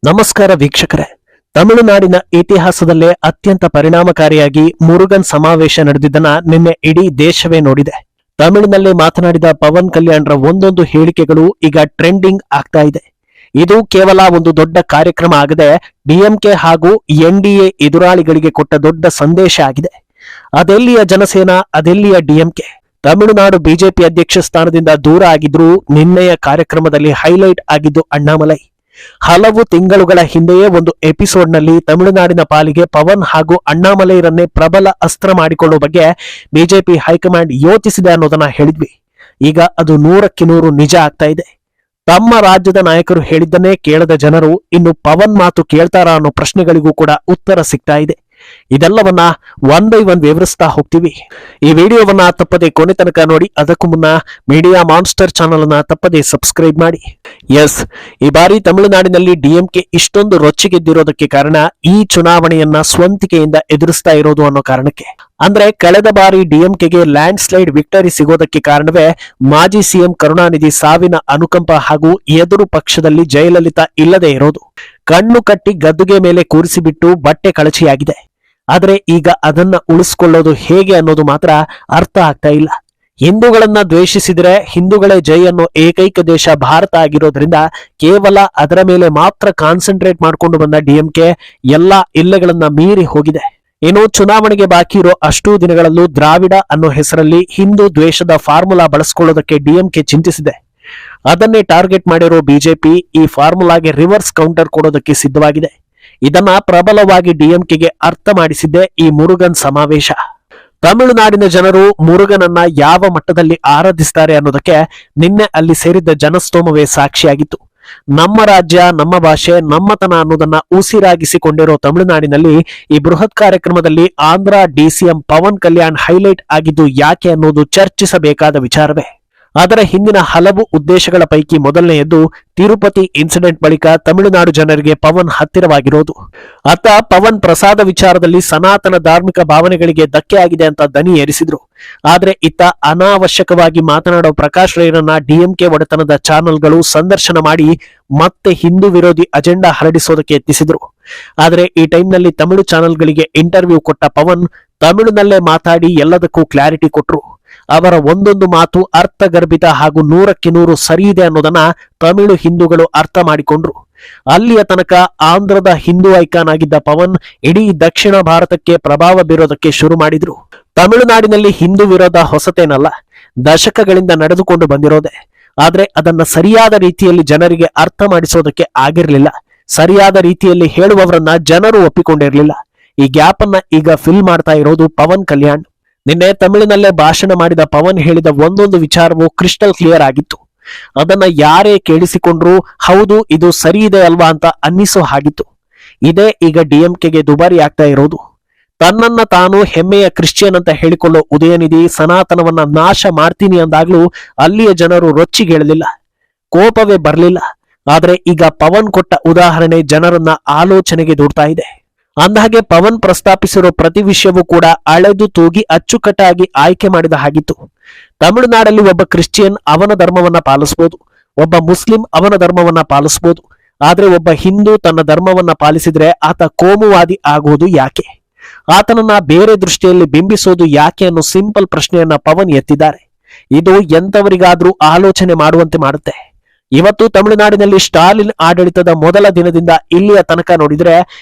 ನಮಸ್ಕಾರ ವೀಕ್ಷಕರೇ. ತಮಿಳುನಾಡಿನ ಇತಿಹಾಸದಲ್ಲೇ ಅತ್ಯಂತ ಪರಿಣಾಮಕಾರಿಯಾಗಿ ಮುರುಗನ್ ಸಮಾವೇಶ ನಡೆದಿದ್ದನ್ನ ನಿನ್ನೆ ಇಡೀ ದೇಶವೇ ನೋಡಿದೆ. ತಮಿಳಿನಲ್ಲೇ ಮಾತನಾಡಿದ ಪವನ್ ಕಲ್ಯಾಣ್ರ ಒಂದೊಂದು ಹೇಳಿಕೆಗಳು ಈಗ ಟ್ರೆಂಡಿಂಗ್ ಆಗ್ತಾ ಇದೆ. ಇದು ಕೇವಲ ಒಂದು ದೊಡ್ಡ ಕಾರ್ಯಕ್ರಮ ಆಗದೆ ಡಿಎಂಕೆ ಹಾಗೂ ಎನ್ಡಿಎ ಎದುರಾಳಿಗಳಿಗೆ ಕೊಟ್ಟ ದೊಡ್ಡ ಸಂದೇಶ ಆಗಿದೆ. ಅದೆಲ್ಲಿಯ ಜನಸೇನಾ, ಅದೆಲ್ಲಿಯ ಡಿಎಂಕೆ. ತಮಿಳುನಾಡು ಬಿಜೆಪಿ ಅಧ್ಯಕ್ಷ ಸ್ಥಾನದಿಂದ ದೂರ ಆಗಿದ್ರೂ ನಿನ್ನೆಯ ಕಾರ್ಯಕ್ರಮದಲ್ಲಿ ಹೈಲೈಟ್ ಆಗಿದ್ದು ಅಣ್ಣಾಮಲೈ. ಹಲವು ತಿಂಗಳುಗಳ ಹಿಂದೆಯೇ ಒಂದು ಎಪಿಸೋಡ್ನಲ್ಲಿ ತಮಿಳುನಾಡಿನ ಪಾಲಿಗೆ ಪವನ್ ಹಾಗೂ ಅಣ್ಣಾಮಲೈರನ್ನೇ ಪ್ರಬಲ ಅಸ್ತ್ರ ಮಾಡಿಕೊಳ್ಳುವ ಬಗ್ಗೆ ಬಿಜೆಪಿ ಹೈಕಮಾಂಡ್ ಯೋಚಿಸಿದೆ ಅನ್ನೋದನ್ನ ಹೇಳಿದ್ವಿ. ಈಗ ಅದು 100% ನಿಜ ಆಗ್ತಾ ಇದೆ. ತಮ್ಮ ರಾಜ್ಯದ ನಾಯಕರು ಹೇಳಿದ್ದನ್ನೇ ಕೇಳದ ಜನರು ಇನ್ನು ಪವನ್ ಮಾತು ಕೇಳ್ತಾರಾ ಅನ್ನೋ ಪ್ರಶ್ನೆಗಳಿಗೂ ಕೂಡ ಉತ್ತರ ಸಿಗ್ತಾ ಇದೆ. ಇದೆಲ್ಲವನ್ನ ಒನ್ ಬೈ ಒನ್ ವಿವರಿಸ್ತಾ ಹೋಗ್ತೀವಿ. ಈ ವಿಡಿಯೋವನ್ನ ತಪ್ಪದೆ ಕೊನೆ ತನಕ ನೋಡಿ. ಅದಕ್ಕೂ ಮುನ್ನ ಮೀಡಿಯಾ ಮಾನ್ಸ್ಟರ್ ಚಾನಲ್ ಅನ್ನ ತಪ್ಪದೆ ಸಬ್ಸ್ಕ್ರೈಬ್ ಮಾಡಿ. ಎಸ್, ಈ ಬಾರಿ ತಮಿಳುನಾಡಿನಲ್ಲಿ ಡಿಎಂಕೆ ಇಷ್ಟೊಂದು ರೊಚ್ಚಿಗೆದ್ದಿರೋದಕ್ಕೆ ಕಾರಣ ಈ ಚುನಾವಣೆಯನ್ನ ಸ್ವಂತಿಕೆಯಿಂದ ಎದುರಿಸ್ತಾ ಇರೋದು ಅನ್ನೋ ಕಾರಣಕ್ಕೆ. ಅಂದ್ರೆ ಕಳೆದ ಬಾರಿ ಡಿಎಂಕೆಗೆ ಲ್ಯಾಂಡ್ ಸ್ಲೈಡ್ ವಿಕ್ಟರಿ ಸಿಗೋದಕ್ಕೆ ಕಾರಣವೇ ಮಾಜಿ ಸಿಎಂ ಕರುಣಾನಿಧಿ ಸಾವಿನ ಅನುಕಂಪ ಹಾಗೂ ಎದುರು ಪಕ್ಷದಲ್ಲಿ ಜಯಲಲಿತಾ ಇಲ್ಲದೆ ಇರೋದು. ಕಣ್ಣು ಕಟ್ಟಿ ಗದ್ದುಗೆ ಮೇಲೆ ಕೂರಿಸಿಬಿಟ್ಟು ಬಟ್ಟೆ ಕಳಚಿಯಾಗಿದೆ. ಆದ್ರೆ ಈಗ ಅದನ್ನ ಉಳಿಸ್ಕೊಳ್ಳೋದು ಹೇಗೆ ಅನ್ನೋದು ಮಾತ್ರ ಅರ್ಥ ಆಗ್ತಾ ಇಲ್ಲ. ಹಿಂದೂಗಳನ್ನ ದ್ವೇಷಿಸಿದ್ರೆ ಹಿಂದೂಗಳೇ ಜೈ ಅನ್ನೋ ಏಕೈಕ ದೇಶ ಭಾರತ ಆಗಿರೋದ್ರಿಂದ ಕೇವಲ ಅದರ ಮೇಲೆ ಮಾತ್ರ ಕಾನ್ಸಂಟ್ರೇಟ್ ಮಾಡ್ಕೊಂಡು ಬಂದ ಡಿಎಂಕೆ ಎಲ್ಲಾ ಎಲ್ಲೆಗಳನ್ನ ಮೀರಿ ಹೋಗಿದೆ. ಇನ್ನು ಚುನಾವಣೆಗೆ ಬಾಕಿ ಇರೋ ಅಷ್ಟೂ ದಿನಗಳಲ್ಲೂ ದ್ರಾವಿಡ ಅನ್ನೋ ಹೆಸರಲ್ಲಿ ಹಿಂದೂ ದ್ವೇಷದ ಫಾರ್ಮುಲಾ ಬಳಸ್ಕೊಳ್ಳೋದಕ್ಕೆ ಡಿಎಂಕೆ ಚಿಂತಿಸಿದೆ. ಅದನ್ನೇ ಟಾರ್ಗೆಟ್ ಮಾಡಿರೋ ಬಿಜೆಪಿ ಈ ಫಾರ್ಮುಲಾಗೆ ರಿವರ್ಸ್ ಕೌಂಟರ್ ಕೊಡೋದಕ್ಕೆ ಸಿದ್ಧವಾಗಿದೆ. ಇದನ್ನ ಪ್ರಬಲವಾಗಿ ಡಿಎಂಕೆಗೆ ಅರ್ಥ ಮಾಡಿಸಿದ್ದೆ ಈ ಮುರುಗನ್ ಸಮಾವೇಶ. ತಮಿಳುನಾಡಿನ ಜನರು ಮುರುಗನನ್ನ ಯಾವ ಮಟ್ಟದಲ್ಲಿ ಆರಾಧಿಸ್ತಾರೆ ಅನ್ನೋದಕ್ಕೆ ನಿನ್ನೆ ಅಲ್ಲಿ ಸೇರಿದ್ದ ಜನಸ್ತೋಮವೇ ಸಾಕ್ಷಿಯಾಗಿತ್ತು. ನಮ್ಮ ರಾಜ್ಯ, ನಮ್ಮ ಭಾಷೆ, ನಮ್ಮತನ ಅನ್ನೋದನ್ನ ಉಸಿರಾಗಿಸಿಕೊಂಡಿರೋ ತಮಿಳುನಾಡಿನಲ್ಲಿ ಈ ಬೃಹತ್ ಕಾರ್ಯಕ್ರಮದಲ್ಲಿ ಆಂಧ್ರ ಡಿಸಿಎಂ ಪವನ್ ಕಲ್ಯಾಣ್ ಹೈಲೈಟ್ ಆಗಿದ್ದು ಯಾಕೆ ಅನ್ನೋದು ಚರ್ಚಿಸಬೇಕಾದ ವಿಚಾರವೇ. ಅದರ ಹಿಂದಿನ ಹಲವು ಉದ್ದೇಶಗಳ ಪೈಕಿ ಮೊದಲನೆಯದ್ದು ತಿರುಪತಿ ಇನ್ಸಿಡೆಂಟ್ ಬಳಿಕ ತಮಿಳುನಾಡು ಜನರಿಗೆ ಪವನ್ ಹತ್ತಿರವಾಗಿರೋದು. ಆತ ಪವನ್ ಪ್ರಸಾದ ವಿಚಾರದಲ್ಲಿ ಸನಾತನ ಧಾರ್ಮಿಕ ಭಾವನೆಗಳಿಗೆ ಧಕ್ಕೆ ಆಗಿದೆ ಅಂತ ದನಿ ಏರಿಸಿದ್ರು. ಆದ್ರೆ ಇತ್ತ ಅನಾವಶ್ಯಕವಾಗಿ ಮಾತನಾಡೋ ಪ್ರಕಾಶ್ ರೈರನ್ನ ಡಿಎಂಕೆ ಒಡೆತನದ ಚಾನೆಲ್ಗಳು ಸಂದರ್ಶನ ಮಾಡಿ ಮತ್ತೆ ಹಿಂದೂ ವಿರೋಧಿ ಅಜೆಂಡಾ ಹರಡಿಸೋದಕ್ಕೆ ಯತ್ನಿಸಿದ್ರು. ಆದ್ರೆ ಈ ಟೈಮ್ನಲ್ಲಿ ತಮಿಳು ಚಾನೆಲ್ಗಳಿಗೆ ಇಂಟರ್ವ್ಯೂ ಕೊಟ್ಟ ಪವನ್ ತಮಿಳಿನಲ್ಲೇ ಮಾತಾಡಿ ಎಲ್ಲದಕ್ಕೂ ಕ್ಲಾರಿಟಿ ಕೊಟ್ರು. ಅವರ ಒಂದೊಂದು ಮಾತು ಅರ್ಥಗರ್ಭಿತ ಹಾಗೂ 100% ಸರಿ ಇದೆ ಅನ್ನೋದನ್ನ ತಮಿಳು ಹಿಂದೂಗಳು ಅರ್ಥ ಮಾಡಿಕೊಂಡ್ರು. ಅಲ್ಲಿಯ ತನಕ ಆಂಧ್ರದ ಹಿಂದೂ ಐಕಾನ್ ಆಗಿದ್ದ ಪವನ್ ಇಡೀ ದಕ್ಷಿಣ ಭಾರತಕ್ಕೆ ಪ್ರಭಾವ ಬೀರೋದಕ್ಕೆ ಶುರು ಮಾಡಿದ್ರು. ತಮಿಳುನಾಡಿನಲ್ಲಿ ಹಿಂದೂ ವಿರೋಧ ಹೊಸತೇನಲ್ಲ, ದಶಕಗಳಿಂದ ನಡೆದುಕೊಂಡು ಬಂದಿರೋದೆ. ಆದ್ರೆ ಅದನ್ನ ಸರಿಯಾದ ರೀತಿಯಲ್ಲಿ ಜನರಿಗೆ ಅರ್ಥ ಮಾಡಿಸೋದಕ್ಕೆ ಆಗಿರ್ಲಿಲ್ಲ. ಸರಿಯಾದ ರೀತಿಯಲ್ಲಿ ಹೇಳುವವರನ್ನ ಜನರು ಒಪ್ಪಿಕೊಂಡಿರ್ಲಿಲ್ಲ. ಈ ಗ್ಯಾಪ್ ಅನ್ನ ಈಗ ಫಿಲ್ ಮಾಡ್ತಾ ಇರೋದು ಪವನ್ ಕಲ್ಯಾಣ್. ನಿನ್ನೆ ತಮಿಳಿನಲ್ಲೇ ಭಾಷಣ ಮಾಡಿದ ಪವನ್ ಹೇಳಿದ ಒಂದೊಂದು ವಿಚಾರವು ಕ್ರಿಸ್ಟಲ್ ಕ್ಲಿಯರ್ ಆಗಿತ್ತು. ಅದನ್ನ ಯಾರೇ ಕೇಳಿಸಿಕೊಂಡ್ರು ಹೌದು ಇದು ಸರಿ ಇದೆ ಅಲ್ವಾ ಅಂತ ಅನ್ನಿಸೋ ಹಾಗಿತ್ತು. ಇದೇ ಈಗ ಡಿಎಂಕೆಗೆ ದುಬಾರಿ ಆಗ್ತಾ ಇರೋದು. ತನ್ನನ್ನ ತಾನು ಹೆಮ್ಮೆಯ ಕ್ರಿಶ್ಚಿಯನ್ ಅಂತ ಹೇಳಿಕೊಳ್ಳೋ ಉದಯನಿಧಿ ಸನಾತನವನ್ನ ನಾಶ ಮಾಡ್ತೀನಿ ಅಂದಾಗ್ಲೂ ಅಲ್ಲಿಯ ಜನರು ರೊಚ್ಚಿಗೇಳಲಿಲ್ಲ, ಕೋಪವೇ ಬರಲಿಲ್ಲ. ಆದ್ರೆ ಈಗ ಪವನ್ ಕೊಟ್ಟ ಉದಾಹರಣೆ ಜನರನ್ನ ಆಲೋಚನೆಗೆ ದೂಡ್ತಾ ಇದೆ. ಅಂದಹಾಗೆ ಪವನ್ ಪ್ರಸ್ತಾಪಿಸಿರೋ ಪ್ರತಿ ವಿಷಯವೂ ಕೂಡ ಅಳೆದು ತೂಗಿ ಅಚ್ಚುಕಟ್ಟಾಗಿ ಆಯ್ಕೆ ಮಾಡಿದ ಹಾಗಿತ್ತು. ತಮಿಳುನಾಡಲ್ಲಿ ಒಬ್ಬ ಕ್ರಿಶ್ಚಿಯನ್ ಅವನ ಧರ್ಮವನ್ನ ಪಾಲಿಸಬಹುದು, ಒಬ್ಬ ಮುಸ್ಲಿಂ ಅವನ ಧರ್ಮವನ್ನ ಪಾಲಿಸಬಹುದು. ಆದ್ರೆ ಒಬ್ಬ ಹಿಂದೂ ತನ್ನ ಧರ್ಮವನ್ನ ಪಾಲಿಸಿದ್ರೆ ಆತ ಕೋಮುವಾದಿ ಆಗುವುದು ಯಾಕೆ, ಆತನನ್ನ ಬೇರೆ ದೃಷ್ಟಿಯಲ್ಲಿ ಬಿಂಬಿಸೋದು ಯಾಕೆ ಅನ್ನೋ ಸಿಂಪಲ್ ಪ್ರಶ್ನೆಯನ್ನ ಪವನ್ ಎತ್ತಿದ್ದಾರೆ. ಇದು ಎಂತವರಿಗಾದ್ರೂ ಆಲೋಚನೆ ಮಾಡುವಂತೆ ಮಾಡುತ್ತೆ. ಇವತ್ತು ತಮಿಳುನಾಡಿನಲ್ಲಿ ಸ್ಟಾಲಿನ್ ಆಡಳಿತದ ಮೊದಲ ದಿನದಿಂದ ಇಲ್ಲಿಯ ತನಕ ನೋಡಿದ್ರೆ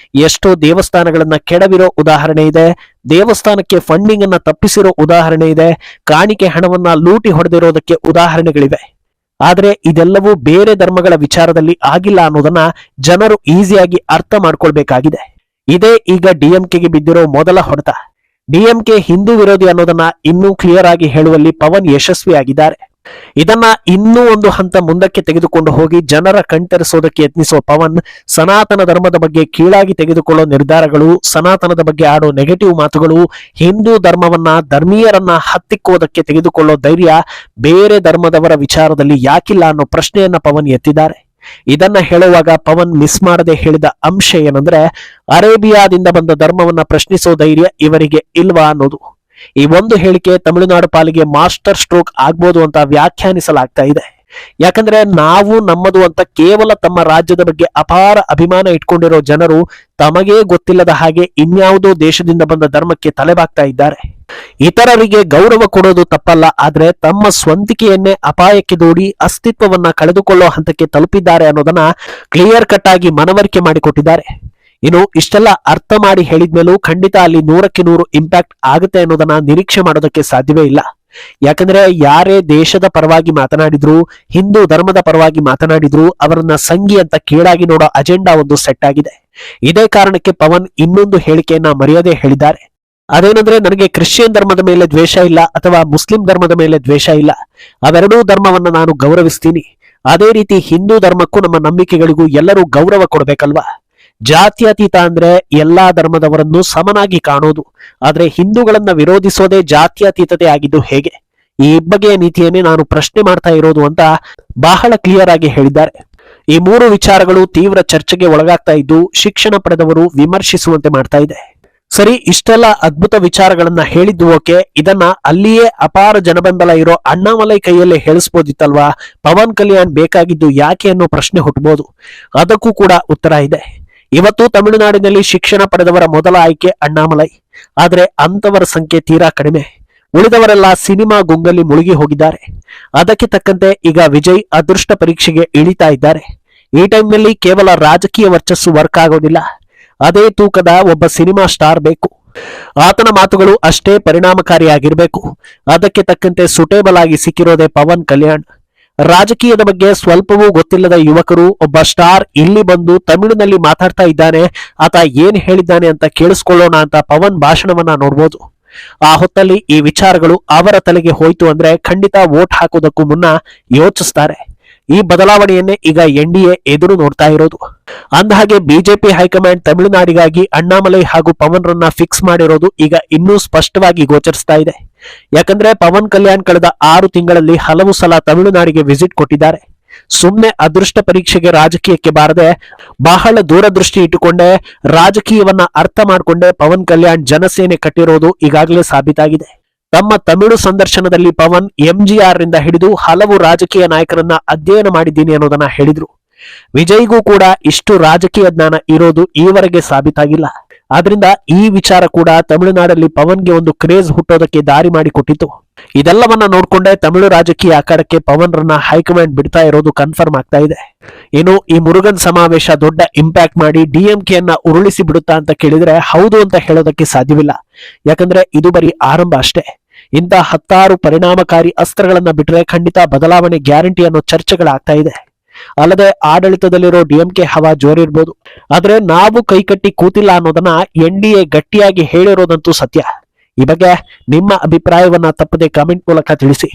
ಎಷ್ಟೋ ದೇವಸ್ಥಾನಗಳನ್ನ ಕೆಡವಿರೋ ಉದಾಹರಣೆ ಇದೆ, ದೇವಸ್ಥಾನಕ್ಕೆ ಫಂಡಿಂಗ್ ಅನ್ನ ತಪ್ಪಿಸಿರೋ ಉದಾಹರಣೆ ಇದೆ, ಕಾಣಿಕೆ ಹಣವನ್ನ ಲೂಟಿ ಹೊಡೆದಿರೋದಕ್ಕೆ ಉದಾಹರಣೆಗಳಿವೆ. ಆದ್ರೆ ಇದೆಲ್ಲವೂ ಬೇರೆ ಧರ್ಮಗಳ ವಿಚಾರದಲ್ಲಿ ಆಗಿಲ್ಲ ಅನ್ನೋದನ್ನ ಜನರು ಈಸಿಯಾಗಿ ಅರ್ಥ ಮಾಡ್ಕೊಳ್ಬೇಕಾಗಿದೆ. ಇದೇ ಈಗ ಡಿಎಂಕೆಗೆ ಬಿದ್ದಿರೋ ಮೊದಲ ಹೊಡೆತ. ಡಿಎಂಕೆ ಹಿಂದೂ ವಿರೋಧಿ ಅನ್ನೋದನ್ನ ಇನ್ನೂ ಕ್ಲಿಯರ್ ಆಗಿ ಹೇಳುವಲ್ಲಿ ಪವನ್ ಯಶಸ್ವಿಯಾಗಿದ್ದಾರೆ. ಇದನ್ನ ಇನ್ನೂ ಒಂದು ಹಂತ ಮುಂದಕ್ಕೆ ತೆಗೆದುಕೊಂಡು ಹೋಗಿ ಜನರ ಕಣ್ತರಿಸೋದಕ್ಕೆ ಯತ್ನಿಸುವ ಪವನ್ ಸನಾತನ ಧರ್ಮದ ಬಗ್ಗೆ ಕೀಳಾಗಿ ತೆಗೆದುಕೊಳ್ಳೋ ನಿರ್ಧಾರಗಳು, ಸನಾತನದ ಬಗ್ಗೆ ಆಡೋ ನೆಗೆಟಿವ್ ಮಾತುಗಳು, ಹಿಂದೂ ಧರ್ಮವನ್ನ ಧರ್ಮೀಯರನ್ನ ಹತ್ತಿಕ್ಕುವುದಕ್ಕೆ ತೆಗೆದುಕೊಳ್ಳೋ ಧೈರ್ಯ ಬೇರೆ ಧರ್ಮದವರ ವಿಚಾರದಲ್ಲಿ ಯಾಕಿಲ್ಲ ಅನ್ನೋ ಪ್ರಶ್ನೆಯನ್ನ ಪವನ್ ಎತ್ತಿದ್ದಾರೆ. ಇದನ್ನ ಹೇಳುವಾಗ ಪವನ್ ಮಿಸ್ ಮಾಡದೆ ಹೇಳಿದ ಅಂಶ ಏನಂದ್ರೆ ಅರೇಬಿಯಾದಿಂದ ಬಂದ ಧರ್ಮವನ್ನ ಪ್ರಶ್ನಿಸೋ ಧೈರ್ಯ ಇವರಿಗೆ ಇಲ್ವಾ ಅನ್ನೋದು. ಈ ಒಂದು ಹೇಳಿಕೆ ತಮಿಳುನಾಡು ಪಾಲಿಗೆ ಮಾಸ್ಟರ್ ಸ್ಟ್ರೋಕ್ ಆಗ್ಬೋದು ಅಂತ ವ್ಯಾಖ್ಯಾನಿಸಲಾಗ್ತಾ ಇದೆ. ಯಾಕಂದ್ರೆ ನಾವು ನಮ್ಮದು ಅಂತ ಕೇವಲ ತಮ್ಮ ರಾಜ್ಯದ ಬಗ್ಗೆ ಅಪಾರ ಅಭಿಮಾನ ಇಟ್ಕೊಂಡಿರೋ ಜನರು ತಮಗೇ ಗೊತ್ತಿಲ್ಲದ ಹಾಗೆ ಇನ್ಯಾವುದೋ ದೇಶದಿಂದ ಬಂದ ಧರ್ಮಕ್ಕೆ ತಲೆಬಾಗ್ತಾ ಇದ್ದಾರೆ. ಇತರರಿಗೆ ಗೌರವ ಕೊಡೋದು ತಪ್ಪಲ್ಲ, ಆದ್ರೆ ತಮ್ಮ ಸ್ವಂತಿಕೆಯನ್ನೇ ಅಪಾಯಕ್ಕೆ ದೂಡಿ ಅಸ್ತಿತ್ವವನ್ನ ಕಳೆದುಕೊಳ್ಳೋ ಹಂತಕ್ಕೆ ತಲುಪಿದ್ದಾರೆ ಅನ್ನೋದನ್ನ ಕ್ಲಿಯರ್ ಕಟ್ ಆಗಿ ಮನವರಿಕೆ ಮಾಡಿಕೊಟ್ಟಿದ್ದಾರೆ. ಇನ್ನು ಇಷ್ಟೆಲ್ಲ ಅರ್ಥ ಮಾಡಿ ಹೇಳಿದ್ಮೇಲೂ ಖಂಡಿತ ಅಲ್ಲಿ 100% ಇಂಪ್ಯಾಕ್ಟ್ ಆಗುತ್ತೆ ಅನ್ನೋದನ್ನ ನಿರೀಕ್ಷೆ ಮಾಡೋದಕ್ಕೆ ಸಾಧ್ಯವೇ ಇಲ್ಲ. ಯಾಕಂದ್ರೆ ಯಾರೇ ದೇಶದ ಪರವಾಗಿ ಮಾತನಾಡಿದ್ರು, ಹಿಂದೂ ಧರ್ಮದ ಪರವಾಗಿ ಮಾತನಾಡಿದ್ರು ಅವರನ್ನ ಸಂಘಿ ಅಂತ ಕೀಳಾಗಿ ನೋಡೋ ಅಜೆಂಡಾ ಒಂದು ಸೆಟ್ ಆಗಿದೆ. ಇದೇ ಕಾರಣಕ್ಕೆ ಪವನ್ ಇನ್ನೊಂದು ಹೇಳಿಕೆಯನ್ನ ಮರೆಯದೆ ಹೇಳಿದ್ದಾರೆ. ಅದೇನಂದ್ರೆ, ನನಗೆ ಕ್ರಿಶ್ಚಿಯನ್ ಧರ್ಮದ ಮೇಲೆ ದ್ವೇಷ ಇಲ್ಲ ಅಥವಾ ಮುಸ್ಲಿಂ ಧರ್ಮದ ಮೇಲೆ ದ್ವೇಷ ಇಲ್ಲ, ಅವೆರಡೂ ಧರ್ಮವನ್ನ ನಾನು ಗೌರವಿಸ್ತೀನಿ. ಅದೇ ರೀತಿ ಹಿಂದೂ ಧರ್ಮಕ್ಕೂ ನಮ್ಮ ನಂಬಿಕೆಗಳಿಗೂ ಎಲ್ಲರೂ ಗೌರವ ಕೊಡಬೇಕಲ್ವಾ. ಜಾತ್ಯತೀತ ಅಂದ್ರೆ ಎಲ್ಲಾ ಧರ್ಮದವರನ್ನು ಸಮನಾಗಿ ಕಾಣೋದು, ಆದ್ರೆ ಹಿಂದೂಗಳನ್ನ ವಿರೋಧಿಸೋದೇ ಜಾತ್ಯತೀತತೆ ಆಗಿದ್ದು ಹೇಗೆ? ಈ ಬಗೆಯ ನೀತಿಯನ್ನೇ ನಾನು ಪ್ರಶ್ನೆ ಮಾಡ್ತಾ ಇರೋದು ಅಂತ ಬಹಳ ಕ್ಲಿಯರ್ ಆಗಿ ಹೇಳಿದ್ದಾರೆ. ಈ 3 ವಿಚಾರಗಳು ತೀವ್ರ ಚರ್ಚೆಗೆ ಒಳಗಾಗ್ತಾ ಇದ್ದು ಶಿಕ್ಷಣ ಪಡೆದವರು ವಿಮರ್ಶಿಸುವಂತೆ ಮಾಡ್ತಾ ಇದೆ. ಸರಿ, ಇಷ್ಟೆಲ್ಲ ಅದ್ಭುತ ವಿಚಾರಗಳನ್ನ ಹೇಳಿದ್ದು ಓಕೆ, ಇದನ್ನ ಅಲ್ಲಿಯೇ ಅಪಾರ ಜನಬೆಂಬಲ ಇರೋ ಅಣ್ಣಾಮಲೈ ಕೈಯಲ್ಲೇ ಹೇಳಿಸ್ಬೋದಿತ್ತಲ್ವಾ? ಪವನ್ ಕಲ್ಯಾಣ್ ಬೇಕಾಗಿದ್ದು ಯಾಕೆ ಅನ್ನೋ ಪ್ರಶ್ನೆ ಹುಟ್ಟಬಹುದು. ಅದಕ್ಕೂ ಕೂಡ ಉತ್ತರ ಇದೆ. ಇವತ್ತು ತಮಿಳುನಾಡಿನಲ್ಲಿ ಶಿಕ್ಷಣ ಪಡೆದವರ ಮೊದಲ ಆಯ್ಕೆ ಅಣ್ಣಾಮಲೈ, ಆದ್ರೆ ಅಂತವರ ಸಂಖ್ಯೆ ತೀರಾ ಕಡಿಮೆ. ಉಳಿದವರೆಲ್ಲ ಸಿನಿಮಾ ಗುಂಗಲ್ಲಿ ಮುಳುಗಿ ಹೋಗಿದ್ದಾರೆ. ಅದಕ್ಕೆ ತಕ್ಕಂತೆ ಈಗ ವಿಜಯ್ ಅದೃಷ್ಟ ಪರೀಕ್ಷೆಗೆ ಇಳಿತಾ ಇದ್ದಾರೆ. ಈ ಟೈಮ್ನಲ್ಲಿ ಕೇವಲ ರಾಜಕೀಯ ವರ್ಚಸ್ಸು ವರ್ಕ್ ಆಗೋದಿಲ್ಲ, ಅದೇ ತೂಕದ ಒಬ್ಬ ಸಿನಿಮಾ ಸ್ಟಾರ್ ಬೇಕು. ಆತನ ಮಾತುಗಳು ಅಷ್ಟೇ ಪರಿಣಾಮಕಾರಿಯಾಗಿರ್ಬೇಕು. ಅದಕ್ಕೆ ತಕ್ಕಂತೆ ಸುಟೇಬಲ್ ಆಗಿ ಸಿಕ್ಕಿರೋದೇ ಪವನ್ ಕಲ್ಯಾಣ್. ರಾಜಕೀಯದ ಬಗ್ಗೆ ಸ್ವಲ್ಪವೂ ಗೊತ್ತಿಲ್ಲದ ಯುವಕರು ಒಬ್ಬ ಸ್ಟಾರ್ ಇಲ್ಲಿ ಬಂದು ತಮಿಳಿನಲ್ಲಿ ಮಾತಾಡ್ತಾ ಇದ್ದಾನೆ, ಆತ ಏನ್ ಹೇಳಿದ್ದಾನೆ ಅಂತ ಕೇಳಿಸ್ಕೊಳ್ಳೋಣ ಅಂತ ಪವನ್ ಭಾಷಣವನ್ನ ನೋಡ್ಬೋದು. ಆ ಹೊತ್ತಲ್ಲಿ ಈ ವಿಚಾರಗಳು ಅವರ ತಲೆಗೆ ಹೋಯ್ತು ಅಂದ್ರೆ ಖಂಡಿತ ವೋಟ್ ಹಾಕೋದಕ್ಕೂ ಮುನ್ನ ಯೋಚಿಸ್ತಾರೆ. ಈ ಬದಲಾವಣೆಯನ್ನೇ ಈಗ NDA ಎದುರು ನೋಡ್ತಾ ಇರೋದು. ಅಂದಹಾಗೆ ಬಿಜೆಪಿ ಹೈಕಮಾಂಡ್ ತಮಿಳುನಾಡಿಗಾಗಿ ಅಣ್ಣಾಮಲೈ ಹಾಗೂ ಪವನ್ ರನ್ನ ಫಿಕ್ಸ್ ಮಾಡಿರೋದು ಈಗ ಇನ್ನೂ ಸ್ಪಷ್ಟವಾಗಿ ಗೋಚರಿಸ್ತಾ ಇದೆ. ಯಾಕಂದ್ರೆ ಪವನ್ ಕಲ್ಯಾಣ್ ಕಳೆದ 6 ತಿಂಗಳಲ್ಲಿ ಹಲವು ಸಲ ತಮಿಳುನಾಡಿಗೆ ವಿಸಿಟ್ ಕೊಟ್ಟಿದ್ದಾರೆ. ಸುಮ್ನೆ ಅದೃಷ್ಟ ಪರೀಕ್ಷೆಗೆ ರಾಜಕೀಯಕ್ಕೆ ಬಾರದೆ ಬಹಳ ದೂರದೃಷ್ಟಿ ಇಟ್ಟುಕೊಂಡೇ ರಾಜಕೀಯವನ್ನ ಅರ್ಥ ಮಾಡಿಕೊಂಡೇ ಪವನ್ ಕಲ್ಯಾಣ್ ಜನಸೇನೆ ಕಟ್ಟಿರೋದು ಈಗಾಗಲೇ ಸಾಬೀತಾಗಿದೆ. ತಮ್ಮ ತಮಿಳು ಸಂದರ್ಶನದಲ್ಲಿ ಪವನ್ MGR ರಿಂದ ಹಿಡಿದು ಹಲವು ರಾಜಕೀಯ ನಾಯಕರನ್ನ ಅಧ್ಯಯನ ಮಾಡಿದ್ದೀನಿ ಅನ್ನೋದನ್ನ ಹೇಳಿದ್ರು. ವಿಜಯ್ಗೂ ಕೂಡ ಇಷ್ಟು ರಾಜಕೀಯ ಜ್ಞಾನ ಇರೋದು ಈವರೆಗೆ ಸಾಬೀತಾಗಿಲ್ಲ. ಆದ್ರಿಂದ ಈ ವಿಚಾರ ಕೂಡ ತಮಿಳುನಾಡಲ್ಲಿ ಪವನ್ಗೆ ಒಂದು ಕ್ರೇಜ್ ಹುಟ್ಟೋದಕ್ಕೆ ದಾರಿ ಮಾಡಿಕೊಟ್ಟಿತ್ತು. ಇದೆಲ್ಲವನ್ನ ನೋಡ್ಕೊಂಡೆ ತಮಿಳು ರಾಜಕೀಯ ಅಖಾಡಕ್ಕೆ ಪವನ್ ರನ್ನ ಹೈಕಮಾಂಡ್ ಬಿಡ್ತಾ ಇರೋದು ಕನ್ಫರ್ಮ್ ಆಗ್ತಾ ಇದೆ. ಇನ್ನು ಈ ಮುರುಗನ್ ಸಮಾವೇಶ ದೊಡ್ಡ ಇಂಪ್ಯಾಕ್ಟ್ ಮಾಡಿ DMKಯನ್ನ ಉರುಳಿಸಿ ಬಿಡುತ್ತಾ ಅಂತ ಕೇಳಿದ್ರೆ ಹೌದು ಅಂತ ಹೇಳೋದಕ್ಕೆ ಸಾಧ್ಯವಿಲ್ಲ. ಯಾಕಂದ್ರೆ ಇದು ಬರೀ ಆರಂಭ ಅಷ್ಟೇ. ಇಂಥ 10 ಪರಿಣಾಮಕಾರಿ ಅಸ್ತ್ರಗಳನ್ನ ಬಿಟ್ರೆ ಖಂಡಿತ ಬದಲಾವಣೆ ಗ್ಯಾರಂಟಿ ಅನ್ನೋ ಚರ್ಚೆಗಳಾಗ್ತಾ ಇದೆ. ಅಲ್ಲದೆ ಆಡಳಿತದಲ್ಲಿರೋ DMK ಹವಾ ಜೋರಿರ್ಬೋದು, ಆದ್ರೆ ನಾವು ಕೈಕಟ್ಟಿ ಕೂತಿಲ್ಲ ಅನ್ನೋದನ್ನ NDA ಗಟ್ಟಿಯಾಗಿ ಹೇಳಿರೋದಂತೂ ಸತ್ಯ. ಈ ಬಗ್ಗೆ ನಿಮ್ಮ ಅಭಿಪ್ರಾಯವನ್ನ ತಪ್ಪದೆ ಕಾಮೆಂಟ್ ಮೂಲಕ ತಿಳಿಸಿ.